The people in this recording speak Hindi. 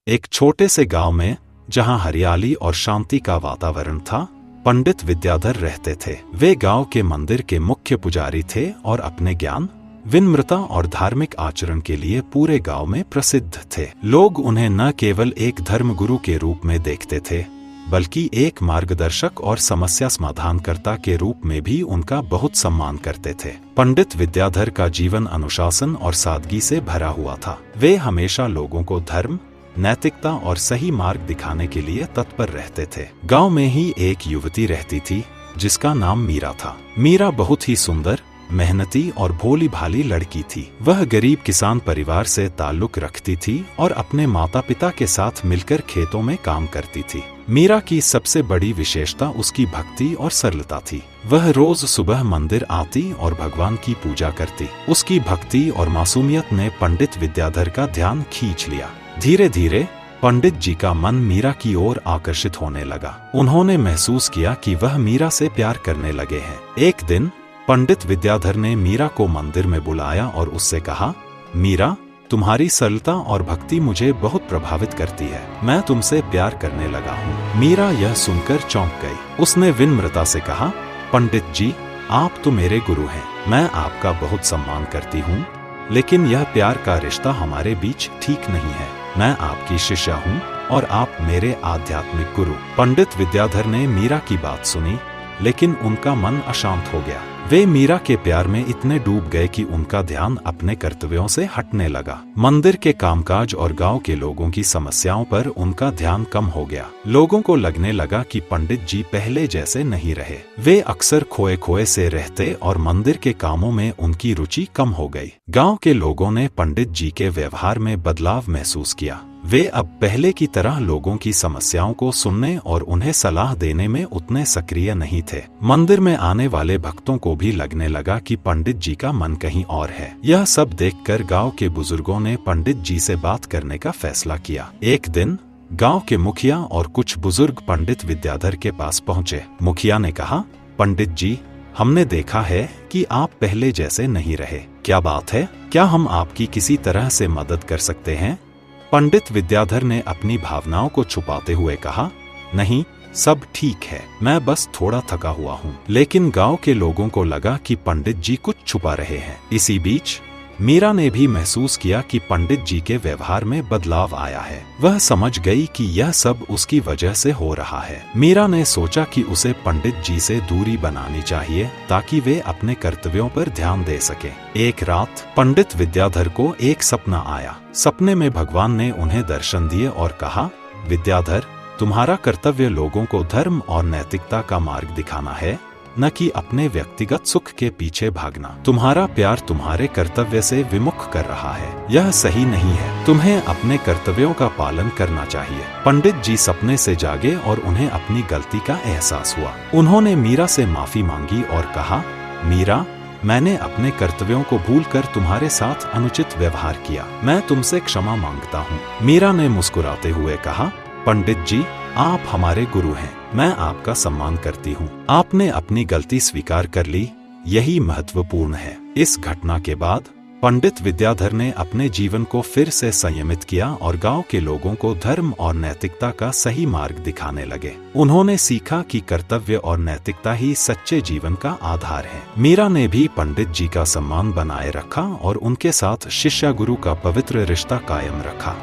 एक छोटे से गांव में, जहां हरियाली और शांति का वातावरण था, पंडित विद्याधर रहते थे। वे गांव के मंदिर के मुख्य पुजारी थे और अपने ज्ञान, विनम्रता और धार्मिक आचरण के लिए पूरे गांव में प्रसिद्ध थे। लोग उन्हें न केवल एक धर्मगुरु के रूप में देखते थे, बल्कि एक मार्गदर्शक और समस्या समाधानकर्ता के रूप में भी उनका बहुत सम्मान करते थे। पंडित विद्याधर का जीवन अनुशासन और सादगी से भरा हुआ था। वे हमेशा लोगों को धर्म, नैतिकता और सही मार्ग दिखाने के लिए तत्पर रहते थे। गांव में ही एक युवती रहती थी जिसका नाम मीरा था। मीरा बहुत ही सुंदर, मेहनती और भोली भाली लड़की थी। वह गरीब किसान परिवार से ताल्लुक रखती थी और अपने माता पिता के साथ मिलकर खेतों में काम करती थी। मीरा की सबसे बड़ी विशेषता उसकी भक्ति और सरलता थी। वह रोज सुबह मंदिर आती और भगवान की पूजा करती। उसकी भक्ति और मासूमियत ने पंडित विद्याधर का ध्यान खींच लिया। धीरे धीरे पंडित जी का मन मीरा की ओर आकर्षित होने लगा। उन्होंने महसूस किया कि वह मीरा से प्यार करने लगे हैं। एक दिन पंडित विद्याधर ने मीरा को मंदिर में बुलाया और उससे कहा, मीरा, तुम्हारी सरलता और भक्ति मुझे बहुत प्रभावित करती है। मैं तुमसे प्यार करने लगा हूँ। मीरा यह सुनकर चौंक गई। उसने विनम्रता से कहा, पंडित जी, आप तो मेरे गुरु हैं। मैं आपका बहुत सम्मान करती हूँ, लेकिन यह प्यार का रिश्ता हमारे बीच ठीक नहीं है। मैं आपकी शिष्या हूँ और आप मेरे आध्यात्मिक गुरु। पंडित विद्याधर ने मीरा की बात सुनी, लेकिन उनका मन अशांत हो गया। वे मीरा के प्यार में इतने डूब गए कि उनका ध्यान अपने कर्तव्यों से हटने लगा। मंदिर के कामकाज और गांव के लोगों की समस्याओं पर उनका ध्यान कम हो गया। लोगों को लगने लगा कि पंडित जी पहले जैसे नहीं रहे। वे अक्सर खोए खोए से रहते और मंदिर के कामों में उनकी रुचि कम हो गई। गांव के लोगों ने पंडित जी के व्यवहार में बदलाव महसूस किया। वे अब पहले की तरह लोगों की समस्याओं को सुनने और उन्हें सलाह देने में उतने सक्रिय नहीं थे। मंदिर में आने वाले भक्तों को भी लगने लगा कि पंडित जी का मन कहीं और है। यह सब देखकर गांव के बुजुर्गों ने पंडित जी से बात करने का फैसला किया। एक दिन गांव के मुखिया और कुछ बुजुर्ग पंडित विद्याधर के पास पहुंचे। मुखिया ने कहा, पंडित जी, हमने देखा है कि आप पहले जैसे नहीं रहे। क्या बात है? क्या हम आपकी किसी तरह से मदद कर सकते हैं? पंडित विद्याधर ने अपनी भावनाओं को छुपाते हुए कहा, नहीं, सब ठीक है। मैं बस थोड़ा थका हुआ हूँ। लेकिन गांव के लोगों को लगा कि पंडित जी कुछ छुपा रहे हैं। इसी बीच मीरा ने भी महसूस किया कि पंडित जी के व्यवहार में बदलाव आया है। वह समझ गई कि यह सब उसकी वजह से हो रहा है। मीरा ने सोचा कि उसे पंडित जी से दूरी बनानी चाहिए ताकि वे अपने कर्तव्यों पर ध्यान दे सके। एक रात पंडित विद्याधर को एक सपना आया। सपने में भगवान ने उन्हें दर्शन दिए और कहा, विद्याधर, तुम्हारा कर्तव्य लोगों को धर्म और नैतिकता का मार्ग दिखाना है, न कि अपने व्यक्तिगत सुख के पीछे भागना। तुम्हारा प्यार तुम्हारे कर्तव्य से विमुख कर रहा है। यह सही नहीं है। तुम्हें अपने कर्तव्यों का पालन करना चाहिए। पंडित जी सपने से जागे और उन्हें अपनी गलती का एहसास हुआ। उन्होंने मीरा से माफी मांगी और कहा, मीरा, मैंने अपने कर्तव्यों को भूलकर तुम्हारे साथ अनुचित व्यवहार किया। मैं तुमसे क्षमा मांगता हूँ। मीरा ने मुस्कुराते हुए कहा, पंडित जी, आप हमारे गुरु हैं। मैं आपका सम्मान करती हूँ। आपने अपनी गलती स्वीकार कर ली, यही महत्वपूर्ण है। इस घटना के बाद पंडित विद्याधर ने अपने जीवन को फिर से संयमित किया और गांव के लोगों को धर्म और नैतिकता का सही मार्ग दिखाने लगे। उन्होंने सीखा कि कर्तव्य और नैतिकता ही सच्चे जीवन का आधार है। मीरा ने भी पंडित जी का सम्मान बनाए रखा और उनके साथ शिष्य गुरु का पवित्र रिश्ता कायम रखा।